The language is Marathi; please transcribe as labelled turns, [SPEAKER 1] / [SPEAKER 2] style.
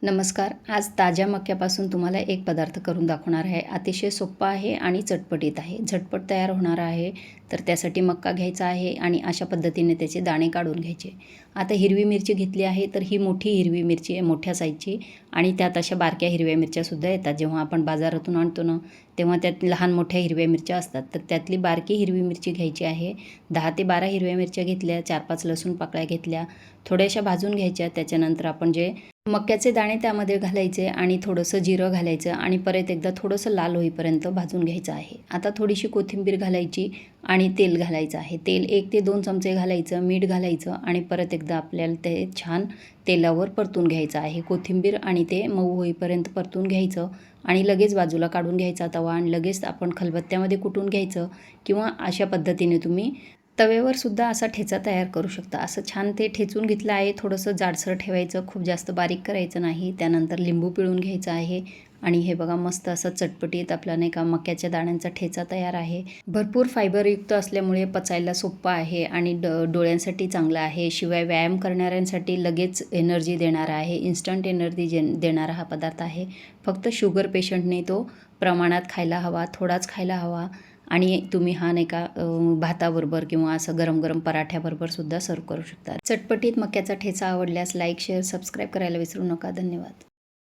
[SPEAKER 1] नमस्कार. आज ताज्या मक्यापासून तुम्हाला एक पदार्थ करून दाखवणार आहे. अतिशय सोप्पा आहे आणि चटपटीत आहे. झटपट तयार होणार आहे. तर त्यासाठी मक्का घ्यायचा आहे आणि अशा पद्धतीने त्याचे दाणे काढून घ्यायचे. आता हिरवी मिरची घेतली आहे, तर ही मोठी हिरवी मिरची आहे, मोठ्या साईजची. आणि त्यात अशा बारक्या हिरव्या मिरच्यासुद्धा येतात. जेव्हा आपण बाजारातून आणतो ना, तेव्हा त्यात लहान मोठ्या हिरव्या मिरच्या असतात. तर त्यातली बारकी हिरवी मिरची घ्यायची आहे. 10 ते 12 हिरव्या मिरच्या घेतल्या, 4-5 लसूण पाकळ्या घेतल्या, थोड्याशा भाजून घ्यायच्या. त्याच्यानंतर आपण जे मक्याचे दाणे त्यामध्ये घालायचे आणि थोडंसं जिरं घालायचं आणि परत एकदा थोडंसं लाल होईपर्यंत भाजून घ्यायचं आहे. आता थोडीशी कोथिंबीर घालायची आणि तेल घालायचं आहे. तेल 1 ते 2 चमचे घालायचं, मीठ घालायचं आणि परत एकदा आपल्याला ते छान तेलावर परतून घ्यायचं आहे. कोथिंबीर आणि ते मऊ होईपर्यंत परतून घ्यायचं आणि लगेच बाजूला काढून घ्यायचा तवा आणि लगेच आपण खलबत्त्यामध्ये कुटून घ्यायचं किंवा अशा पद्धतीने तुम्ही तव्यावर सुद्धा असा ठेचा तयार करू शकता. असं छान ते ठेचून घेतलं आहे. थोडंसं जाडसर ठेवायचं, खूप जास्त बारीक करायचं नाही. त्यानंतर लिंबू पिळून घ्यायचं आहे आणि हे बघा मस्त असं चटपटीत आपला नाही का मक्याच्या दाण्यांचा ठेचा तयार आहे. भरपूर फायबरयुक्त असल्यामुळे पचायला सोपं आहे आणि डोळ्यांसाठी चांगलं आहे. शिवाय व्यायाम करणाऱ्यांसाठी लगेच एनर्जी देणारा आहे. इन्स्टंट एनर्जी देणारा हा पदार्थ आहे. फक्त शुगर पेशंटने तो प्रमाणात खायला हवा, थोडाच खायला हवा. आणि तुम्ही हा नाही का भाताबरोबर किंवा असं गरम गरम पराठ्याबरोबर सुद्धा सर्व करू शकता. चटपटीत मक्याचा ठेचा आवडल्यास लाईक, शेअर, सबस्क्राईब करायला विसरू नका. धन्यवाद.